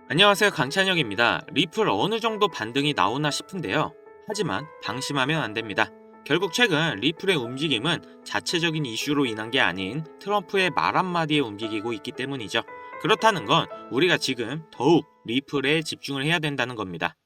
안녕하세요, 강찬혁입니다. 리플 어느 정도 반등이 나오나 싶은데요. 하지만 방심하면 안 됩니다. 결국 최근 리플의 움직임은 자체적인 이슈로 인한 게 아닌 트럼프의 말 한마디에 움직이고 있기 때문이죠. 그렇다는 건 우리가 지금 더욱 리플에 집중을 해야 된다는 겁니다.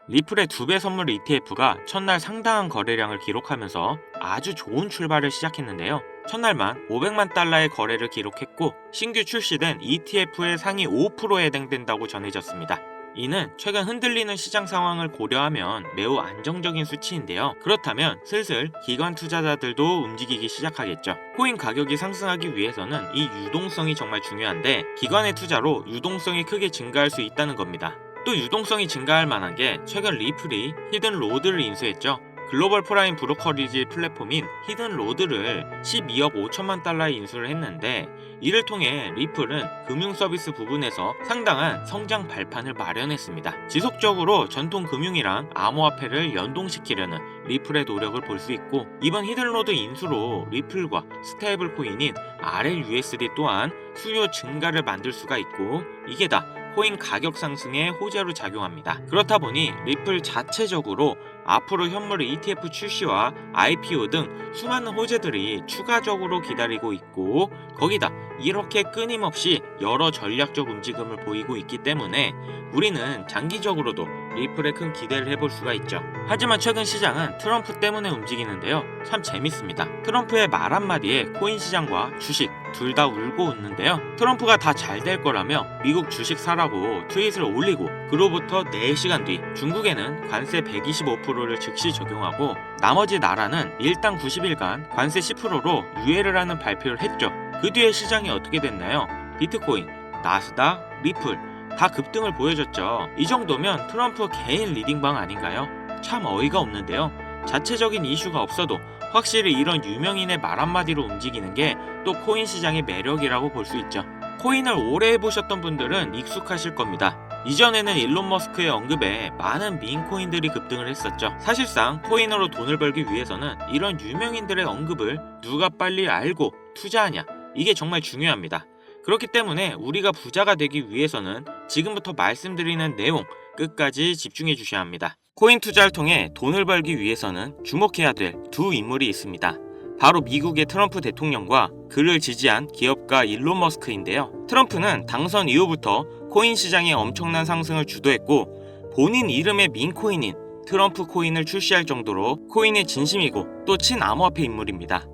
리플의 2배 선물 ETF가 첫날 상당한 거래량을 기록하면서 아주 좋은 출발을 시작했는데요. 첫날만 500만 달러의 거래를 기록했고 신규 출시된 ETF의 상위 5%에 해당된다고 전해졌습니다. 이는 최근 흔들리는 시장 상황을 고려하면 매우 안정적인 수치인데요. 그렇다면 슬슬 기관 투자자들도 움직이기 시작하겠죠. 코인 가격이 상승하기 위해서는 이 유동성이 정말 중요한데 기관의 투자로 유동성이 크게 증가할 수 있다는 겁니다. 또 유동성이 증가할 만한 게 최근 리플이 히든로드를 인수했죠. 글로벌 프라임 브로커리지 플랫폼인 히든로드를 12억 5천만 달러에 인수를 했는데 이를 통해 리플은 금융 서비스 부분에서 상당한 성장 발판을 마련했습니다. 지속적으로 전통 금융이랑 암호화폐를 연동시키려는 리플의 노력을 볼 수 있고 이번 히든로드 인수로 리플과 스테이블 코인인 RLUSD 또한 수요 증가를 만들 수가 있고 이게 다 코인 가격 상승에 호재로 작용합니다. 그렇다 보니 리플 자체적으로 앞으로 현물 ETF 출시와 IPO 등 수많은 호재들이 추가적으로 기다리고 있고 거기다 이렇게 끊임없이 여러 전략적 움직임을 보이고 있기 때문에 우리는 장기적으로도 리플에 큰 기대를 해볼 수가 있죠. 하지만 최근 시장은 트럼프 때문에 움직이는데요. 참 재밌습니다. 트럼프의 말 한마디에 코인 시장과 주식 둘 다 울고 웃는데요. 트럼프가 다 잘 될 거라며 미국 주식 사라고 트윗을 올리고 그로부터 4시간 뒤 중국에는 관세 125%를 즉시 적용하고 나머지 나라는 일당 90일간 관세 10%로 유예를 하는 발표를 했죠. 그 뒤에 시장이 어떻게 됐나요? 비트코인, 나스닥, 리플 다 급등을 보여줬죠. 이 정도면 트럼프 개인 리딩방 아닌가요? 참 어이가 없는데요. 자체적인 이슈가 없어도 확실히 이런 유명인의 말 한마디로 움직이는 게 또 코인 시장의 매력이라고 볼 수 있죠. 코인을 오래 해보셨던 분들은 익숙하실 겁니다. 이전에는 일론 머스크의 언급에 많은 민 코인들이 급등을 했었죠. 사실상 코인으로 돈을 벌기 위해서는 이런 유명인들의 언급을 누가 빨리 알고 투자하냐 이게 정말 중요합니다. 그렇기 때문에 우리가 부자가 되기 위해서는 지금부터 말씀드리는 내용 끝까지 집중해 주셔야 합니다. 코인 투자를 통해 돈을 벌기 위해서는 주목해야 될 두 인물이 있습니다. 바로 미국의 트럼프 대통령과 그를 지지한 기업가 일론 머스크인데요. 트럼프는 당선 이후부터 코인 시장의 엄청난 상승을 주도했고 본인 이름의 민코인인 트럼프 코인을 출시할 정도로 코인의 진심이고 또 친암호화폐 인물입니다.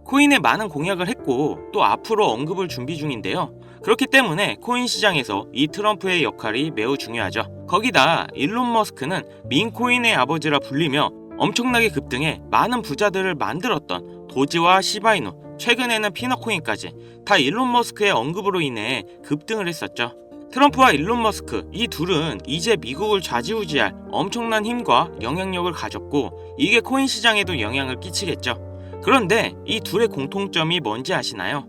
코인에 많은 공약을 했고 또 앞으로 언급을 준비 중인데요. 그렇기 때문에 코인 시장에서 이 트럼프의 역할이 매우 중요하죠. 거기다 일론 머스크는 민코인의 아버지라 불리며 엄청나게 급등해 많은 부자들을 만들었던 도지와 시바이누, 최근에는 피너코인까지 다 일론 머스크의 언급으로 인해 급등을 했었죠. 트럼프와 일론 머스크 이 둘은 이제 미국을 좌지우지할 엄청난 힘과 영향력을 가졌고 이게 코인 시장에도 영향을 끼치겠죠. 그런데 이 둘의 공통점이 뭔지 아시나요?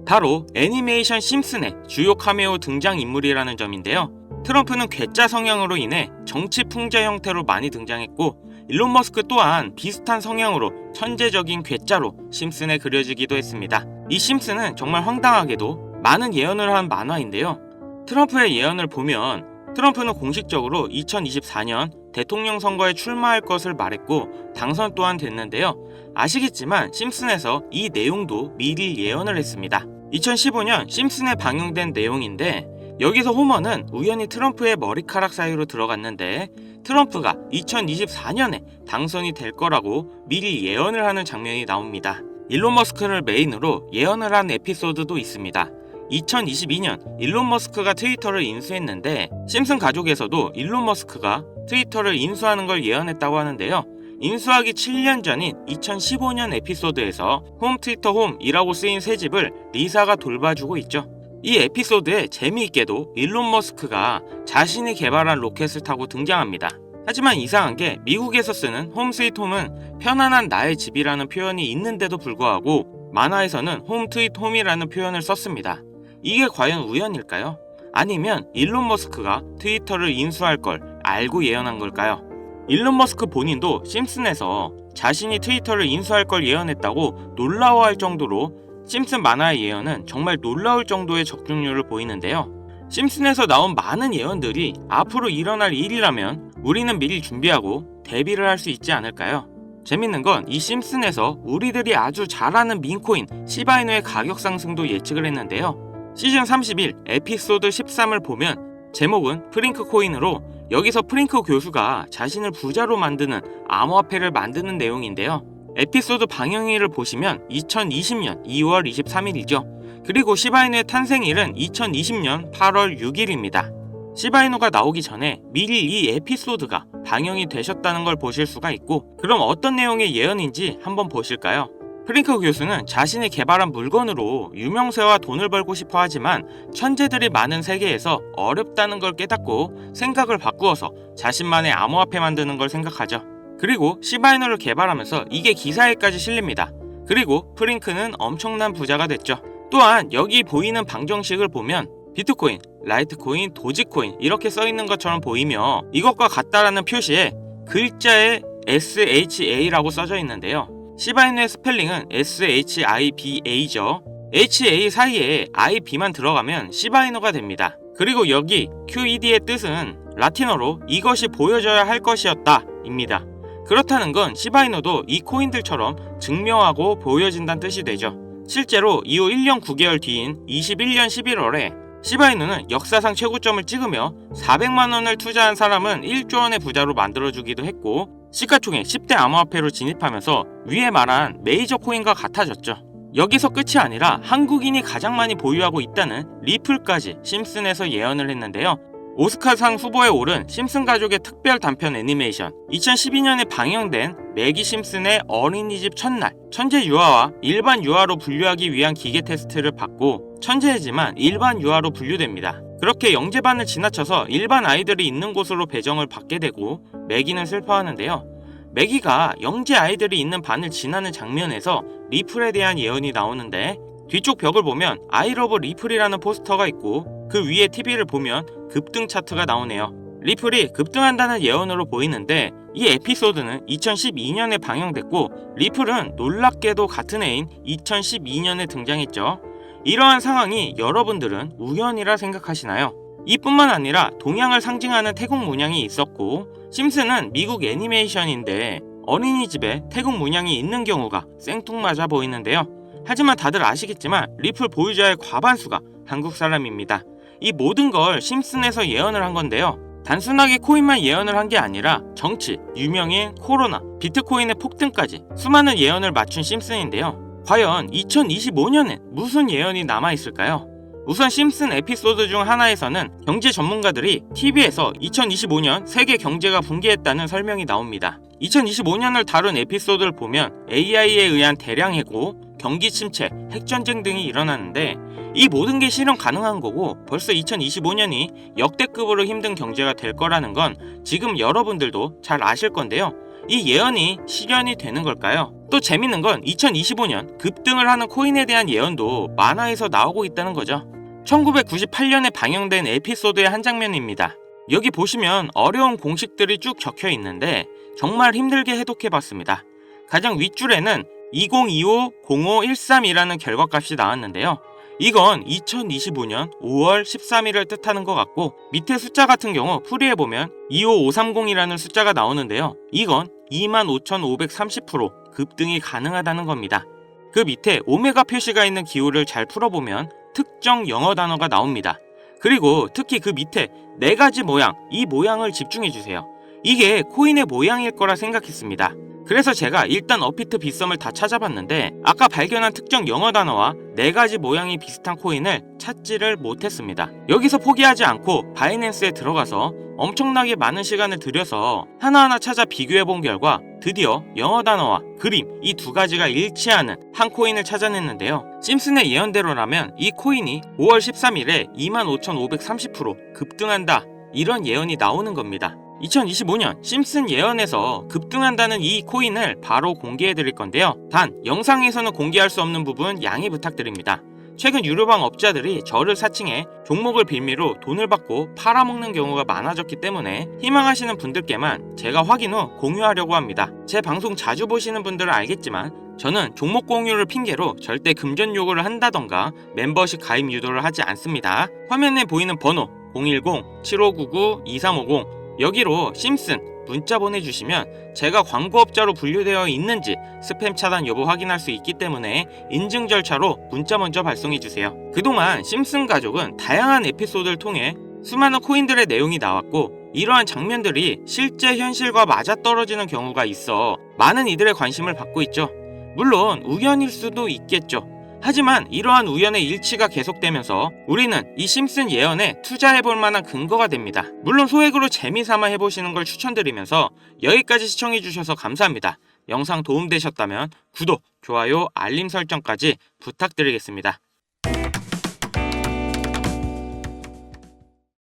바로 애니메이션 심슨의 주요 카메오 등장인물이라는 점인데요. 트럼프는 괴짜 성향으로 인해 정치 풍자 형태로 많이 등장했고 일론 머스크 또한 비슷한 성향으로 천재적인 괴짜로 심슨에 그려지기도 했습니다. 이 심슨은 정말 황당하게도 많은 예언을 한 만화인데요. 트럼프의 예언을 보면 트럼프는 공식적으로 2024년 대통령 선거에 출마할 것을 말했고 당선 또한 됐는데요. 아시겠지만 심슨에서 이 내용도 미리 예언을 했습니다. 2015년 심슨에 방영된 내용인데 여기서 호머는 우연히 트럼프의 머리카락 사이로 들어갔는데 트럼프가 2024년에 당선이 될 거라고 미리 예언을 하는 장면이 나옵니다. 일론 머스크를 메인으로 예언을 한 에피소드도 있습니다. 2022년 일론 머스크가 트위터를 인수했는데 심슨 가족에서도 일론 머스크가 트위터를 인수하는 걸 예언했다고 하는데요. 인수하기 7년 전인 2015년 에피소드에서 홈 트위터 홈이라고 쓰인 새 집을 리사가 돌봐주고 있죠. 이 에피소드에 재미있게도 일론 머스크가 자신이 개발한 로켓을 타고 등장합니다. 하지만 이상한 게 미국에서 쓰는 홈 스위트 홈은 편안한 나의 집이라는 표현이 있는데도 불구하고 만화에서는 홈 트윗 홈이라는 표현을 썼습니다. 이게 과연 우연일까요? 아니면 일론 머스크가 트위터를 인수할 걸 알고 예언한 걸까요? 일론 머스크 본인도 심슨에서 자신이 트위터를 인수할 걸 예언했다고 놀라워할 정도로 심슨 만화의 예언은 정말 놀라울 정도의 적중률을 보이는데요. 심슨에서 나온 많은 예언들이 앞으로 일어날 일이라면 우리는 미리 준비하고 대비를 할 수 있지 않을까요? 재밌는 건 이 심슨에서 우리들이 아주 잘 아는 밈코인 시바이누의 가격 상승도 예측을 했는데요. 시즌 31 에피소드 13을 보면 제목은 프링크 코인으로 여기서 프링크 교수가 자신을 부자로 만드는 암호화폐를 만드는 내용인데요. 에피소드 방영일을 보시면 2020년 2월 23일이죠. 그리고 시바이누의 탄생일은 2020년 8월 6일입니다. 시바이누가 나오기 전에 미리 이 에피소드가 방영이 되셨다는 걸 보실 수가 있고, 그럼 어떤 내용의 예언인지 한번 보실까요? 프링크 교수는 자신이 개발한 물건으로 유명세와 돈을 벌고 싶어 하지만 천재들이 많은 세계에서 어렵다는 걸 깨닫고 생각을 바꾸어서 자신만의 암호화폐 만드는 걸 생각하죠. 그리고 시바이누를 개발하면서 이게 기사에까지 실립니다. 그리고 프링크는 엄청난 부자가 됐죠. 또한 여기 보이는 방정식을 보면 비트코인, 라이트코인, 도지코인 이렇게 써있는 것처럼 보이며 이것과 같다라는 표시에 글자에 SHA라고 써져 있는데요. 시바이누의 스펠링은 SHIBA죠. HA 사이에 IB만 들어가면 시바이누가 됩니다. 그리고 여기 QED의 뜻은 라틴어로 이것이 보여져야 할 것이었다 입니다. 그렇다는 건 시바이누도 이 코인들처럼 증명하고 보여진다는 뜻이 되죠. 실제로 이후 1년 9개월 뒤인 21년 11월에 시바이누는 역사상 최고점을 찍으며 400만원을 투자한 사람은 1조 원의 부자로 만들어주기도 했고, 시가총액 10대 암호화폐로 진입하면서 위에 말한 메이저 코인과 같아졌죠. 여기서 끝이 아니라 한국인이 가장 많이 보유하고 있다는 리플까지 심슨에서 예언을 했는데요. 오스카상 후보에 오른 심슨 가족의 특별 단편 애니메이션, 2012년에 방영된 매기 심슨의 어린이집 첫날, 천재 유아와 일반 유아로 분류하기 위한 기계 테스트를 받고 천재이지만 일반 유아로 분류됩니다. 그렇게 영재반을 지나쳐서 일반 아이들이 있는 곳으로 배정을 받게 되고 매기는 슬퍼하는데요. 매기가 영재 아이들이 있는 반을 지나는 장면에서 리플에 대한 예언이 나오는데, 뒤쪽 벽을 보면 I love 리플이라는 포스터가 있고 그 위에 TV를 보면 급등 차트가 나오네요. 리플이 급등한다는 예언으로 보이는데, 이 에피소드는 2012년에 방영됐고 리플은 놀랍게도 같은 해인 2012년에 등장했죠. 이러한 상황이 여러분들은 우연이라 생각하시나요? 이뿐만 아니라 동양을 상징하는 태국 문양이 있었고, 심슨은 미국 애니메이션인데 어린이집에 태국 문양이 있는 경우가 생뚱맞아 보이는데요. 하지만 다들 아시겠지만 리플 보유자의 과반수가 한국 사람입니다. 이 모든 걸 심슨에서 예언을 한 건데요. 단순하게 코인만 예언을 한 게 아니라 정치, 유명인, 코로나, 비트코인의 폭등까지 수많은 예언을 맞춘 심슨인데요. 과연 2025년엔 무슨 예언이 남아있을까요? 우선 심슨 에피소드 중 하나에서는 경제 전문가들이 TV에서 2025년 세계 경제가 붕괴했다는 설명이 나옵니다. 2025년을 다룬 에피소드를 보면 AI에 의한 대량 해고, 경기 침체, 핵전쟁 등이 일어나는데, 이 모든 게 실현 가능한 거고 벌써 2025년이 역대급으로 힘든 경제가 될 거라는 건 지금 여러분들도 잘 아실 건데요. 이 예언이 실현이 되는 걸까요? 또 재밌는 건 2025년 급등을 하는 코인에 대한 예언도 만화에서 나오고 있다는 거죠. 1998년에 방영된 에피소드의 한 장면입니다. 여기 보시면 어려운 공식들이 쭉 적혀 있는데 정말 힘들게 해독해봤습니다. 가장 윗줄에는 2025-0513이라는 결과값이 나왔는데요. 이건 2025년 5월 13일을 뜻하는 것 같고, 밑에 숫자 같은 경우 풀이해보면 25530이라는 숫자가 나오는데요. 이건 25,530% 급등이 가능하다는 겁니다. 그 밑에 오메가 표시가 있는 기호를 잘 풀어보면 특정 영어 단어가 나옵니다. 그리고 특히 그 밑에 4가지 모양, 이 모양을 집중해주세요. 이게 코인의 모양일 거라 생각했습니다. 그래서 제가 일단 업비트 빗썸을 다 찾아봤는데 아까 발견한 특정 영어 단어와 4가지 모양이 비슷한 코인을 찾지를 못했습니다. 여기서 포기하지 않고 바이낸스에 들어가서 엄청나게 많은 시간을 들여서 하나하나 찾아 비교해본 결과 드디어 영어 단어와 그림 이 2가지가 일치하는 한 코인을 찾아냈는데요. 심슨의 예언대로라면 이 코인이 5월 13일에 25,530% 급등한다, 이런 예언이 나오는 겁니다. 2025년 심슨 예언에서 급등한다는 이 코인을 바로 공개해 드릴 건데요. 단 영상에서는 공개할 수 없는 부분 양해 부탁드립니다. 최근 유료방 업자들이 저를 사칭해 종목을 빌미로 돈을 받고 팔아먹는 경우가 많아졌기 때문에 희망하시는 분들께만 제가 확인 후 공유하려고 합니다. 제 방송 자주 보시는 분들은 알겠지만 저는 종목 공유를 핑계로 절대 금전 요구를 한다던가 멤버십 가입 유도를 하지 않습니다. 화면에 보이는 번호 010-7599-2350 여기로 심슨 문자 보내주시면 제가 광고업자로 분류되어 있는지 스팸 차단 여부 확인할 수 있기 때문에 인증 절차로 문자 먼저 발송해주세요. 그동안 심슨 가족은 다양한 에피소드를 통해 수많은 코인들의 내용이 나왔고 이러한 장면들이 실제 현실과 맞아떨어지는 경우가 있어 많은 이들의 관심을 받고 있죠. 물론 우연일 수도 있겠죠. 하지만 이러한 우연의 일치가 계속되면서 우리는 이 심슨 예언에 투자해볼 만한 근거가 됩니다. 물론 소액으로 재미삼아 해보시는 걸 추천드리면서 여기까지 시청해주셔서 감사합니다. 영상 도움되셨다면 구독, 좋아요, 알림 설정까지 부탁드리겠습니다.